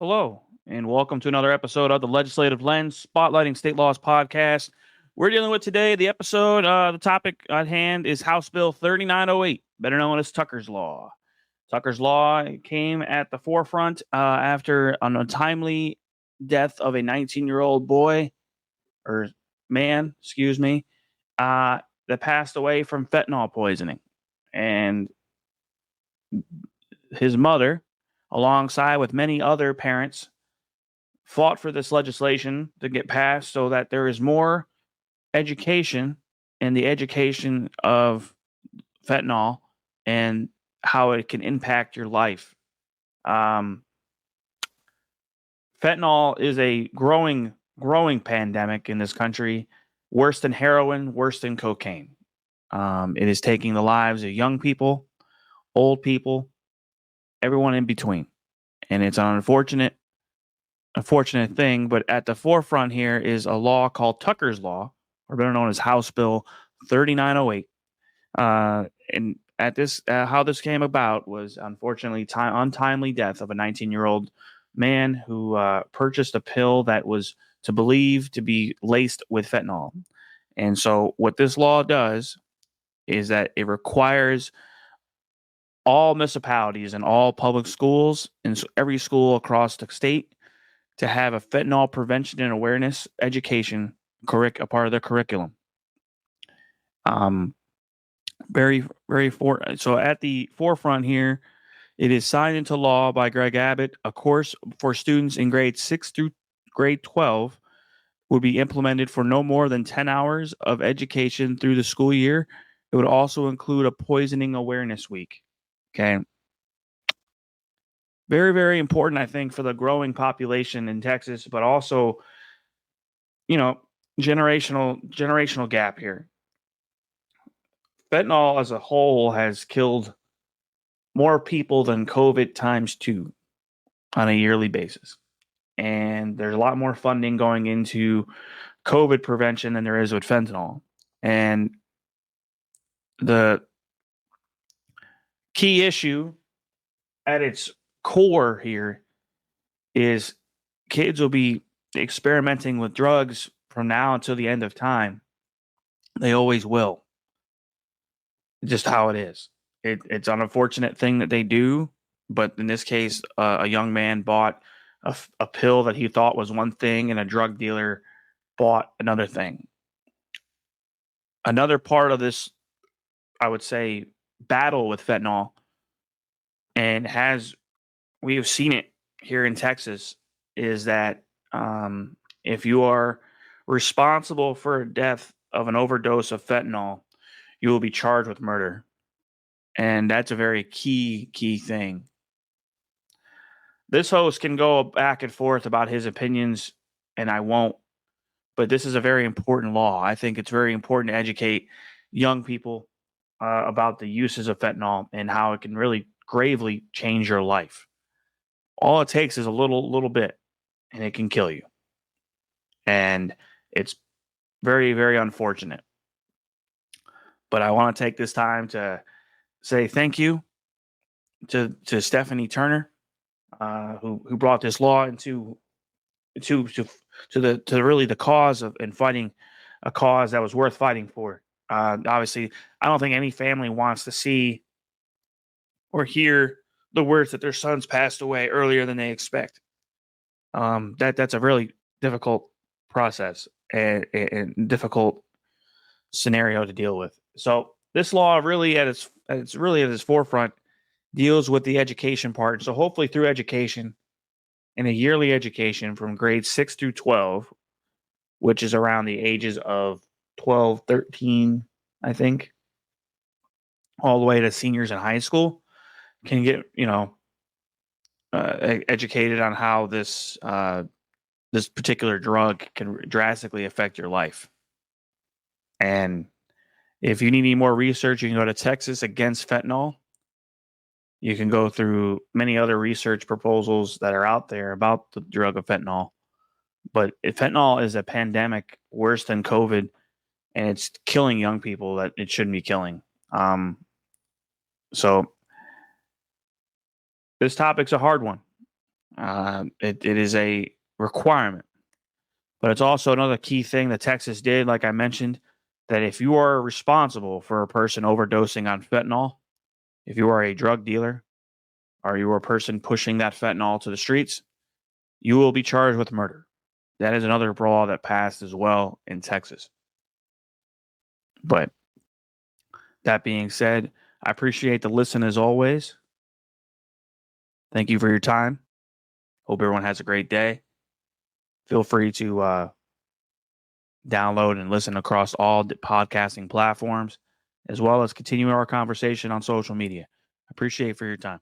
Hello, and welcome to another episode of the Legislative Lens, spotlighting state laws podcast. We're dealing with today the topic at hand is House Bill 3908, better known as Tucker's Law. Tucker's Law came at the forefront after an untimely death of a 19-year-old boy or man, excuse me, that passed away from fentanyl poisoning. And his mother, alongside with many other parents, fought for this legislation to get passed so that there is more education in the education of fentanyl and how it can impact your life. Um, Fentanyl is a growing pandemic in this country, worse than heroin, worse than cocaine. It is taking the lives of young people, old people, everyone in between, and it's an unfortunate thing. But at the forefront here is a law called Tucker's Law, or better known as House Bill 3908. And at this, how this came about was unfortunately untimely death of a 19-year-old man who purchased a pill that was to believe to be laced with fentanyl. And so, what this law does is that it requires all municipalities and all public schools and every school across the state to have a fentanyl prevention and awareness education a part of their curriculum. Um, so at the forefront here, it is signed into law by Greg Abbott. A course for students in grade 6 through grade 12 would be implemented for no more than 10 hours of education through the school year. It would also include a poisoning awareness week. Okay. Very, very important, I think, for the growing population in Texas, but also, you know, generational gap here. Fentanyl as a whole has killed more people than COVID times two on a yearly basis. And there's a lot more funding going into COVID prevention than there is with fentanyl. And the key issue at its core here is kids will be experimenting with drugs from now until the end of time. They always will. Just how it is. It's an unfortunate thing that they do, but in this case, a young man bought a pill that he thought was one thing, and a drug dealer bought another thing. Another part of this, I would say, battle with fentanyl, and we have seen it here in Texas, is that if you are responsible for a death of an overdose of fentanyl, you will be charged with murder. And that's a very key thing. This host can go back and forth about his opinions, and I won't. But this is a very important law. I think it's very important to educate young people about the uses of fentanyl and how it can really gravely change your life. All it takes is a little bit, and it can kill you. And it's very, very unfortunate. But I want to take this time to say thank you to Stephanie Turner, who brought this law into to really the cause of and fighting a cause that was worth fighting for. Obviously, I don't think any family wants to see or hear the words that their sons passed away earlier than they expect. That's a really difficult process and difficult scenario to deal with. So this law really at its forefront deals with the education part. So hopefully through education and a yearly education from grades 6 through 12, which is around the ages of 12, 13, I think, all the way to seniors in high school, can get, educated on how this particular drug can drastically affect your life. And if you need any more research, you can go to Texas Against Fentanyl. You can go through many other research proposals that are out there about the drug of fentanyl. But fentanyl is a pandemic worse than COVID, and it's killing young people that it shouldn't be killing. So this topic's a hard one. It is a requirement, but it's also another key thing that Texas did, like I mentioned, that if you are responsible for a person overdosing on fentanyl, if you are a drug dealer or you are a person pushing that fentanyl to the streets, you will be charged with murder. That is another law that passed as well in Texas. But that being said, I appreciate the listen as always. Thank you for your time. Hope everyone has a great day. Feel free to download and listen across all podcasting platforms, as well as continue our conversation on social media. I appreciate for your time.